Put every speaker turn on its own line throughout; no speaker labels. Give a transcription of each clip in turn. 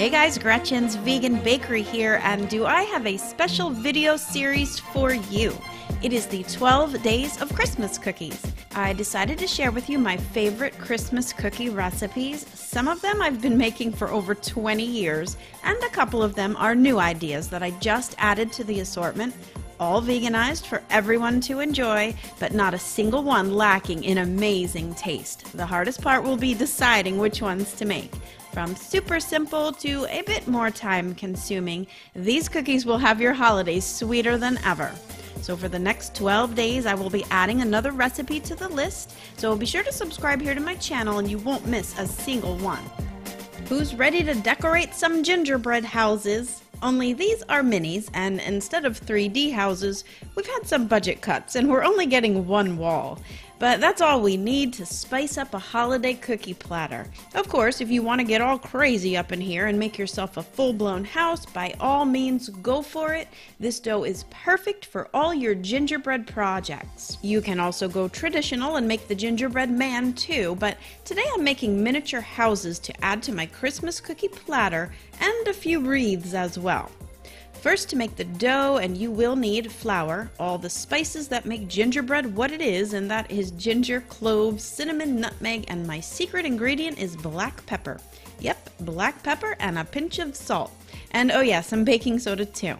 Hey guys, Gretchen's Vegan Bakery here, and do I have a special video series for you? It is the 12 Days of Christmas Cookies. I decided to share with you my favorite Christmas cookie recipes. Some of them I've been making for over 20 years, and a couple of them are new ideas that I just added to the assortment. All veganized for everyone to enjoy, but not a single one lacking in amazing taste. The hardest part will be deciding which ones to make. From super simple to a bit more time consuming, these cookies will have your holidays sweeter than ever. So for the next 12 days, I will be adding another recipe to the list, so be sure to subscribe here to my channel and you won't miss a single one. Who's ready to decorate some gingerbread houses? Only these are minis, and instead of 3D houses, we've had some budget cuts, and we're only getting one wall. But that's all we need to spice up a holiday cookie platter. Of course, if you want to get all crazy up in here and make yourself a full-blown house, by all means, go for it. This dough is perfect for all your gingerbread projects. You can also go traditional and make the gingerbread man too, but today I'm making miniature houses to add to my Christmas cookie platter and a few wreaths as well. First, to make the dough, and you will need flour, all the spices that make gingerbread what it is, and that is ginger, cloves, cinnamon, nutmeg, and my secret ingredient is black pepper. Yep, black pepper and a pinch of salt. And oh yeah, some baking soda too.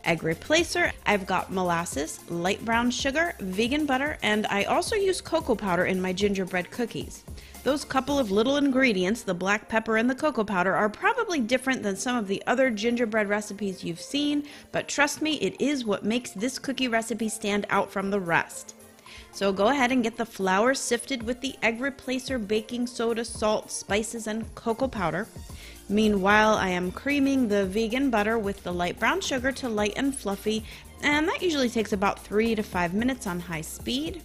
Egg replacer, I've got molasses, light brown sugar, vegan butter, and I also use cocoa powder in my gingerbread cookies. Those couple of little ingredients, the black pepper and the cocoa powder, are probably different than some of the other gingerbread recipes you've seen, but trust me, it is what makes this cookie recipe stand out from the rest. So go ahead and get the flour sifted with the egg replacer, baking soda, salt, spices, and cocoa powder. Meanwhile, I am creaming the vegan butter with the light brown sugar to light and fluffy, and that usually takes about 3 to 5 minutes on high speed.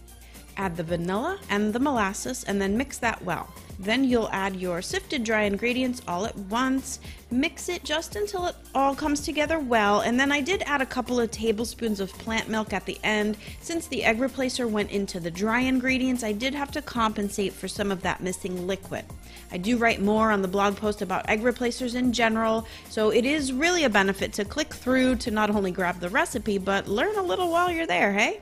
Add the vanilla and the molasses and then mix that well. Then you'll add your sifted dry ingredients all at once. Mix it just until it all comes together well, and then I did add a couple of tablespoons of plant milk at the end. Since the egg replacer went into the dry ingredients, I did have to compensate for some of that missing liquid. I do write more on the blog post about egg replacers in general, so it is really a benefit to click through to not only grab the recipe, but learn a little while you're there, hey?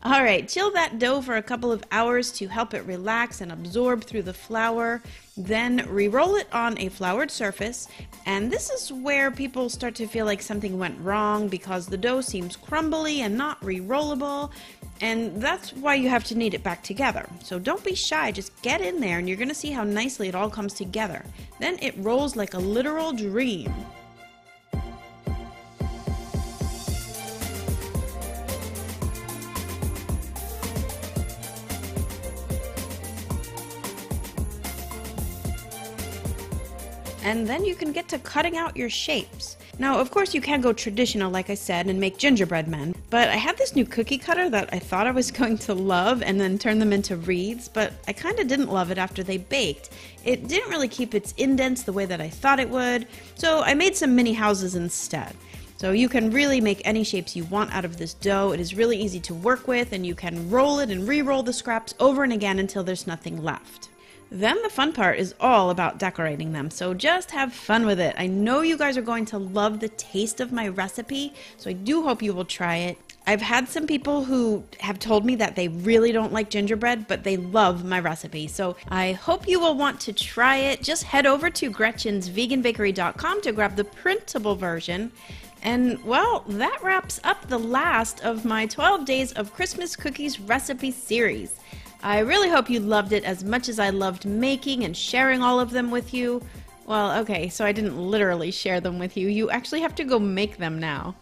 Alright, chill that dough for a couple of hours to help it relax and absorb through the flour. Then re-roll it on a floured surface, and this is where people start to feel like something went wrong because the dough seems crumbly and not re-rollable, and that's why you have to knead it back together. So don't be shy, just get in there and you're going to see how nicely it all comes together. Then it rolls like a literal dream. And then you can get to cutting out your shapes. Now, of course, you can go traditional, like I said, and make gingerbread men, but I had this new cookie cutter that I thought I was going to love and then turn them into wreaths, but I kind of didn't love it after they baked. It didn't really keep its indents the way that I thought it would, so I made some mini houses instead. So you can really make any shapes you want out of this dough. It is really easy to work with, and you can roll it and re-roll the scraps over and again until there's nothing left. Then the fun part is all about decorating them, so just have fun with it. I know you guys are going to love the taste of my recipe, so I do hope you will try it. I've had some people who have told me that they really don't like gingerbread, but they love my recipe, so I hope you will want to try it. Just head over to gretchensveganbakery.com to grab the printable version. And, well, that wraps up the last of my 12 Days of Christmas Cookies recipe series. I really hope you loved it as much as I loved making and sharing all of them with you. Well, okay, so I didn't literally share them with you. You actually have to go make them now.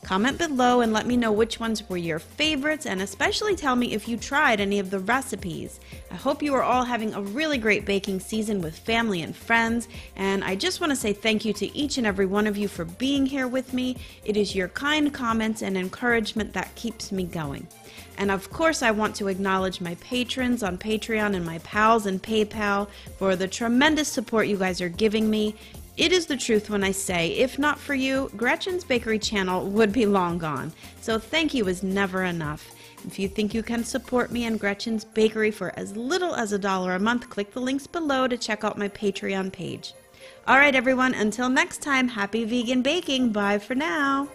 Comment below and let me know which ones were your favorites, and especially tell me if you tried any of the recipes. I hope you are all having a really great baking season with family and friends, and I just want to say thank you to each and every one of you for being here with me. It is your kind comments and encouragement that keeps me going. And of course, I want to acknowledge my patrons on Patreon and my pals in PayPal for the tremendous support you guys are giving me. It is the truth when I say, if not for you, Gretchen's Bakery channel would be long gone. So thank you is never enough. If you think you can support me and Gretchen's Bakery for as little as $1 a month, click the links below to check out my Patreon page. All right, everyone, until next time, happy vegan baking. Bye for now.